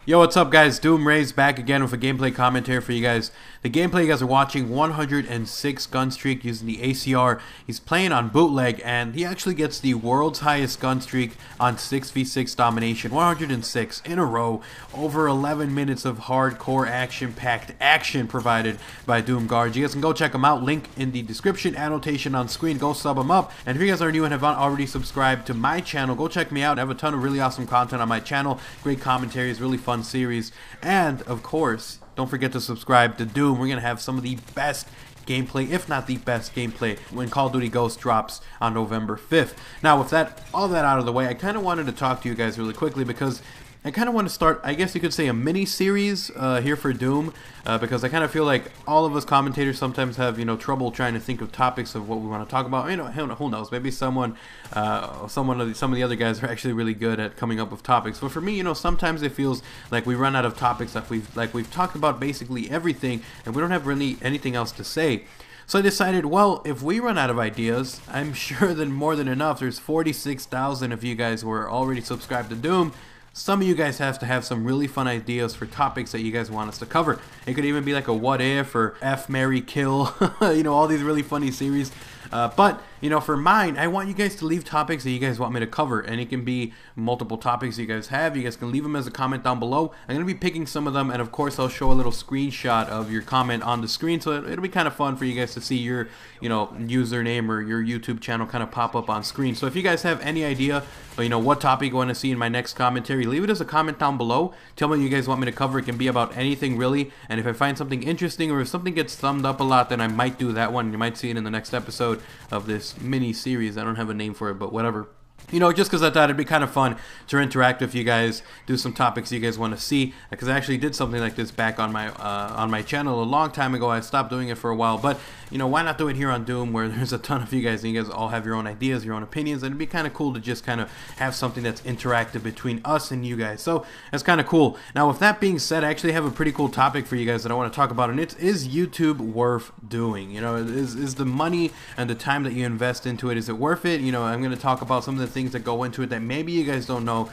Yo, what's up guys? Doomrays back again with a gameplay commentary for you guys. The gameplay you guys are watching, 106 gun streak using the ACR. He's playing on bootleg and he actually gets the world's highest gun streak on 6v6 domination. 106 in a row. Over 11 minutes of hardcore action-packed action provided by Doomguard. You guys can go check him out. Link in the description, annotation on screen. Go sub him up. And if you guys are new and have not already subscribed to my channel, go check me out. I have a ton of really awesome content on my channel. Great commentaries, really fun series, and of course don't forget to subscribe to Doom. We're gonna have some of the best gameplay, if not the best gameplay, when Call of Duty Ghosts drops on November 5th. Now with that, all that out of the way, I kind of wanted to talk to you guys really quickly because I kind of want to start, I guess you could say, a mini-series here for Doom, because I kind of feel like all of us commentators sometimes have, trouble trying to think of topics of what we want to talk about. Who knows? Maybe some of the other guys are actually really good at coming up with topics. But for me, sometimes it feels like we run out of topics. Like we've talked about basically everything, and we don't have really anything else to say. So I decided, well, if we run out of ideas, I'm sure that more than enough. There's 46,000 of you guys who are already subscribed to Doom. Some of you guys have to have some really fun ideas for topics that you guys want us to cover. It could even be like a what if or F, marry, kill, all these really funny series. But for mine, I want you guys to leave topics that you guys want me to cover, and it can be multiple topics you guys have. You guys can leave them as a comment down below. I'm going to be picking some of them, and of course I'll show a little screenshot of your comment on the screen, so it'll be kind of fun for you guys to see your username or your YouTube channel kind of pop up on screen. So if you guys have any idea what topic you want to see in my next commentary, leave it as a comment down below. Tell me what you guys want me to cover. It can be about anything really, and if I find something interesting or if something gets thumbed up a lot, then I might do that one. You might see it in the next episode of this mini series. I don't have a name for it, but whatever. Just because I thought it'd be kind of fun to interact with you guys, do some topics you guys want to see, because I actually did something like this back on my channel a long time ago. I stopped doing it for a while, but why not do it here on Doom, where there's a ton of you guys, and you guys all have your own ideas, your own opinions, and it'd be kind of cool to just kind of have something that's interactive between us and you guys. So that's kind of cool. Now with that being said, I actually have a pretty cool topic for you guys that I want to talk about, and it's, is YouTube worth doing? Is the money and the time that you invest into it, is it worth it? I'm going to talk about some of the things that go into it that maybe you guys don't know.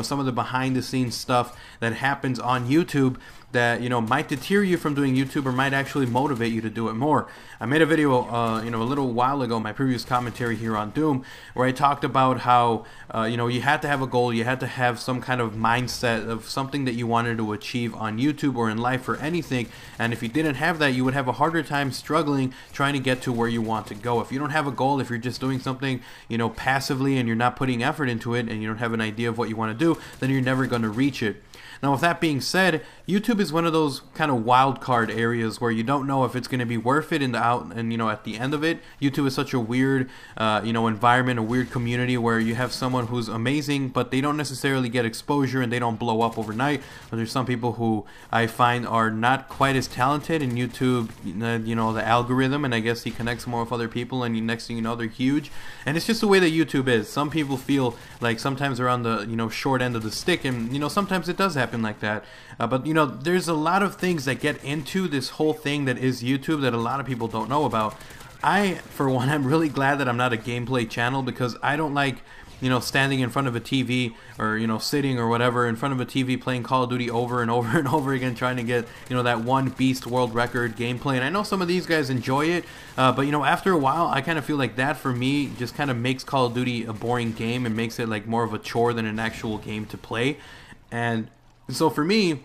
Some of the behind the scenes stuff that happens on YouTube that might deter you from doing YouTube or might actually motivate you to do it more. I made a video a little while ago, my previous commentary here on Doom, where I talked about how you had to have a goal, you had to have some kind of mindset of something that you wanted to achieve on YouTube or in life or anything, and if you didn't have that, you would have a harder time struggling trying to get to where you want to go. If you don't have a goal, if you're just doing something passively and you're not putting effort into it and you don't have an idea of what you want to do, then you're never going to reach it. Now with that being said, YouTube is one of those kind of wild card areas where you don't know if it's going to be worth it at the end of it. YouTube is such a weird environment, a weird community where you have someone who's amazing but they don't necessarily get exposure and they don't blow up overnight. But there's some people who I find are not quite as talented, and YouTube, the algorithm, and I guess he connects more with other people, and next thing you know they're huge. And it's just the way that YouTube is. Some people feel like sometimes they're on the short end of the stick, and sometimes it does happen like that. But there's a lot of things that get into this whole thing that is YouTube that a lot of people don't know about. For one, I'm really glad that I'm not a gameplay channel, because I don't like standing in front of a TV or sitting or whatever in front of a TV playing Call of Duty over and over and over again, trying to get that one beast world record gameplay. And I know some of these guys enjoy it, but after a while I kind of feel like that for me just kind of makes Call of Duty a boring game and makes it like more of a chore than an actual game to play. And so for me,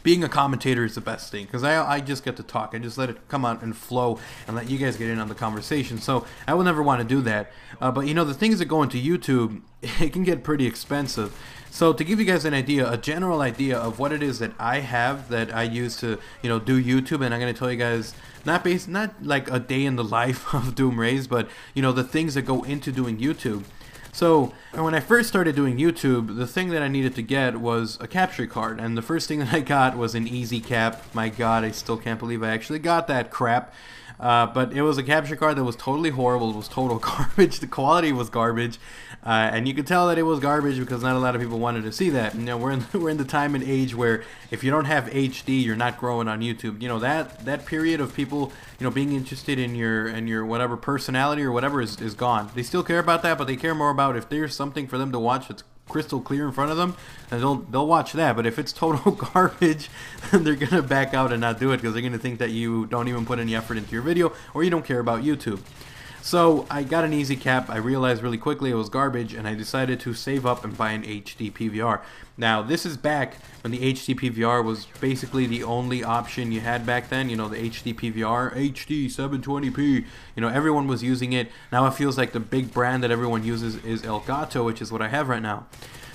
being a commentator is the best thing, because I just get to talk. I just let it come out and flow and let you guys get in on the conversation. So I will never want to do that. But the things that go into YouTube, it can get pretty expensive. So to give you guys an idea, a general idea of what it is that I have that I use to do YouTube, and I'm going to tell you guys not like a day in the life of Doomrays, but the things that go into doing YouTube. So when I first started doing YouTube, the thing that I needed to get was a capture card, and the first thing that I got was an Easy Cap. My God, I still can't believe I actually got that crap. But it was a capture card that was totally horrible. It was total garbage. The quality was garbage, and you could tell that it was garbage because not a lot of people wanted to see that. We're in the time and age where if you don't have HD, you're not growing on YouTube. That period of people being interested in your whatever personality or whatever is gone. They still care about that, but they care more about if there's something for them to watch that's crystal clear in front of them, and they'll watch that. But if it's total garbage, they're gonna back out and not do it because they're gonna think that you don't even put any effort into your video or you don't care about YouTube. So I got an easy cap. I realized really quickly it was garbage, and I decided to save up and buy an HD PVR. Now this is back when the HD PVR was basically the only option you had back then. You know, the HD PVR, HD 720p. You know, everyone was using it. Now it feels like the big brand that everyone uses is Elgato, which is what I have right now.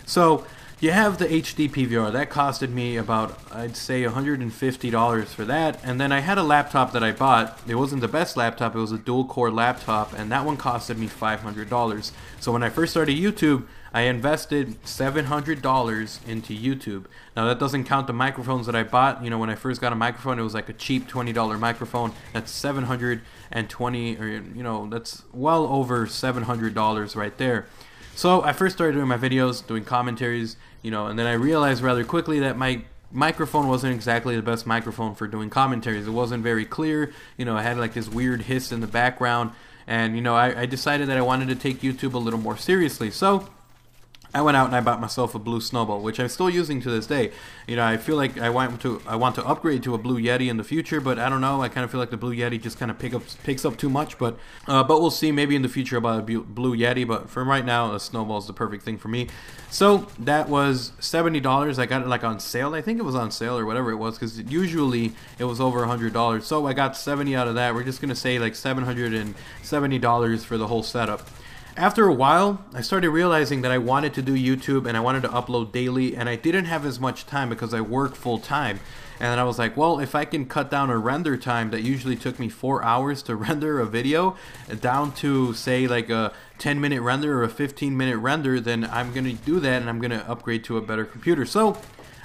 So you have the HD PVR. That costed me about, I'd say, $150 for that. And then I had a laptop that I bought. It wasn't the best laptop. It was a dual-core laptop, and that one costed me $500. So when I first started YouTube, I invested $700 into YouTube. Now that doesn't count the microphones that I bought. You know, when I first got a microphone, it was like a cheap $20 microphone. That's $720, or you know, that's well over $700 right there. So I first started doing my videos, doing commentaries, you know, and then I realized rather quickly that my microphone wasn't exactly the best microphone for doing commentaries. It wasn't very clear, you know, I had like this weird hiss in the background, and you know, I decided that I wanted to take YouTube a little more seriously. So I went out and I bought myself a Blue Snowball, which I'm still using to this day. You know, I feel like I want to upgrade to a Blue Yeti in the future, but I don't know. I kind of feel like the Blue Yeti just kind of picks up too much. But we'll see. Maybe in the future about a Blue Yeti. But for right now, a Snowball is the perfect thing for me. So that was $70. I got it like on sale. I think it was on sale or whatever it was, because usually it was over $100. So I got 70 out of that. We're just gonna say like $770 for the whole setup. After a while, I started realizing that I wanted to do YouTube and I wanted to upload daily, and I didn't have as much time because I work full time. And then I was like, well, if I can cut down a render time that usually took me 4 hours to render a video down to say like a 10-minute render or a 15-minute render, then I'm going to do that and I'm going to upgrade to a better computer. So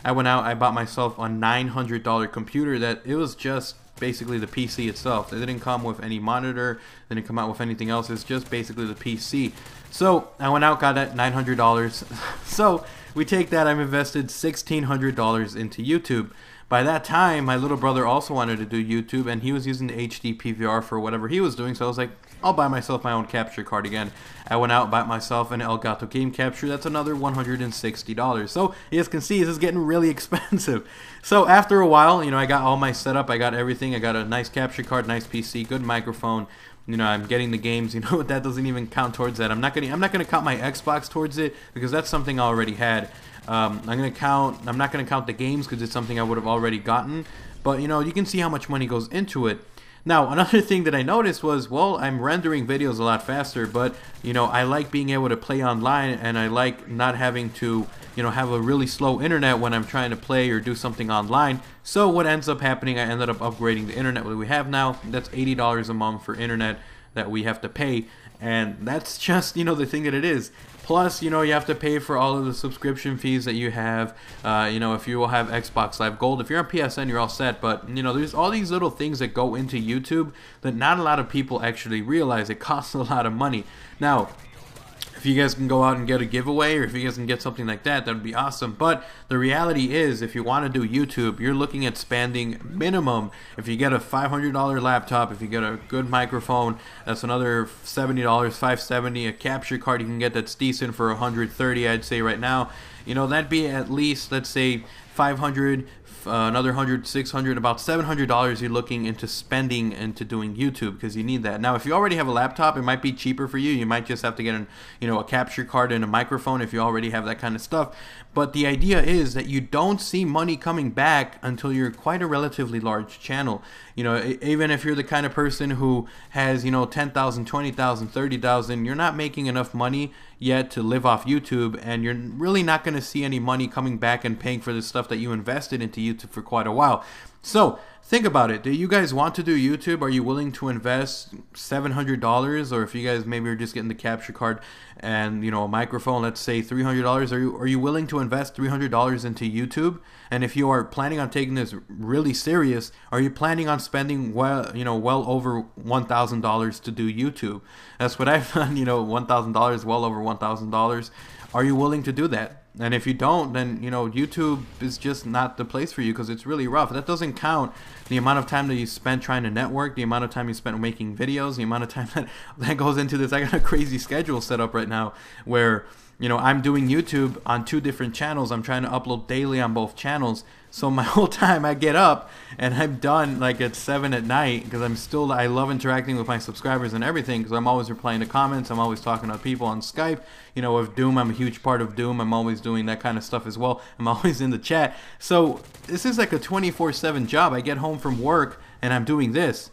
I went out, I bought myself a $900 computer that it was just basically the PC itself. It didn't come with any monitor, didn't come out with anything else. It's just basically the PC. So I went out, got that $900. So we take that, I've invested $1,600 into YouTube. By that time, my little brother also wanted to do YouTube, and he was using the HD PVR for whatever he was doing, so I was like, I'll buy myself my own capture card again. I went out, bought myself an Elgato Game Capture. That's another $160. So you guys can see this is getting really expensive. So after a while, you know, I got all my setup, I got everything. I got a nice capture card, nice PC, good microphone. You know, I'm getting the games. You know, that doesn't even count towards that. I'm not gonna count my Xbox towards it because that's something I already had. I'm not gonna count the games because it's something I would have already gotten. But you know, you can see how much money goes into it. Now, another thing that I noticed was, well, I'm rendering videos a lot faster, but, you know, I like being able to play online, and I like not having to, you know, have a really slow internet when I'm trying to play or do something online. So what ends up happening, I ended up upgrading the internet that we have now. That's $80 a month for internet that we have to pay, and that's just, you know, the thing that it is. Plus, you know, you have to pay for all of the subscription fees that you have. You know, if you will have Xbox Live Gold, if you're on PSN, you're all set. But, you know, there's all these little things that go into YouTube that not a lot of people actually realize. It costs a lot of money. Now, if you guys can go out and get a giveaway, or if you guys can get something like that, that would be awesome. But the reality is, if you want to do YouTube, you're looking at spending minimum, if you get a $500 laptop, if you get a good microphone, that's another $70, $570. A capture card you can get that's decent for $130, I'd say right now. You know, that'd be at least, let's say, $500, another $100, $600, about $700 you're looking into spending into doing YouTube, because you need that. Now, if you already have a laptop, it might be cheaper for you. You might just have to get a capture card and a microphone if you already have that kind of stuff. But the idea is that you don't see money coming back until you're quite a relatively large channel. You know, even if you're the kind of person who has, you know, 10,000, 20,000, 30,000, you're not making enough money yet to live off YouTube, and you're really not going to see any money coming back and paying for the stuff that you invested into YouTube for quite a while. So think about it. Do you guys want to do YouTube? Are you willing to invest $700? Or if you guys maybe are just getting the capture card and, you know, a microphone, let's say $300, are you willing to invest $300 into YouTube? And if you are planning on taking this really serious, are you planning on spending well over $1,000 to do YouTube? That's what I've done, you know, $1,000, well over $1,000. Are you willing to do that? And if you don't, then, you know, YouTube is just not the place for you, because it's really rough. That doesn't count the amount of time that you spend trying to network, the amount of time you spend making videos, the amount of time that goes into this. I got a crazy schedule set up right now where you know, I'm doing YouTube on 2 different channels. I'm trying to upload daily on both channels. So my whole time I get up and I'm done like at 7 at night because I love interacting with my subscribers and everything because I'm always replying to comments. I'm always talking to people on Skype. You know, with Doom, I'm a huge part of Doom. I'm always doing that kind of stuff as well. I'm always in the chat. So this is like a 24/7 job. I get home from work and I'm doing this.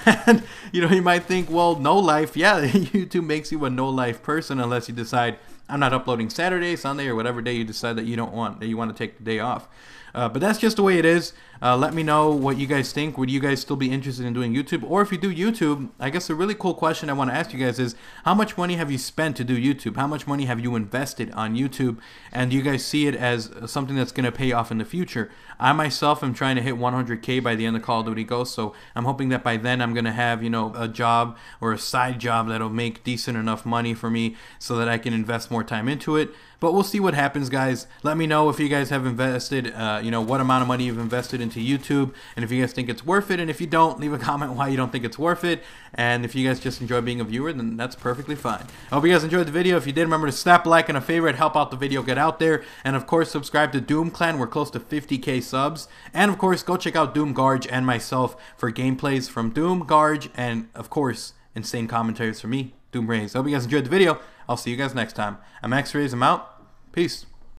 And, you know, you might think, well, no life. Yeah, YouTube makes you a no life person unless you decide I'm not uploading Saturday, Sunday, or whatever day you decide that you want to take the day off. But that's just the way it is. Let me know what you guys think. Would you guys still be interested in doing YouTube? Or if you do YouTube, I guess a really cool question I want to ask you guys is, how much money have you spent to do YouTube? How much money have you invested on YouTube? And do you guys see it as something that's going to pay off in the future? I myself am trying to hit 100K by the end of Call of Duty Ghosts, so I'm hoping that by then I'm going to have, you know, a job or a side job that'll make decent enough money for me so that I can invest more time into it. But we'll see what happens, guys. Let me know if you guys have invested, you know, what amount of money you've invested into YouTube, and if you guys think it's worth it. And if you don't, leave a comment why you don't think it's worth it. And if you guys just enjoy being a viewer, then that's perfectly fine. I hope you guys enjoyed the video. If you did, remember to snap a like and a favorite, help out the video get out there. And of course, subscribe to Doom Clan. We're close to 50K subs. And of course, go check out Doom Garge and myself for gameplays from Doom, Garge, and of course, insane commentaries from me, Doom Rays. I hope you guys enjoyed the video. I'll see you guys next time. I'm X-Rays. I'm out. Peace.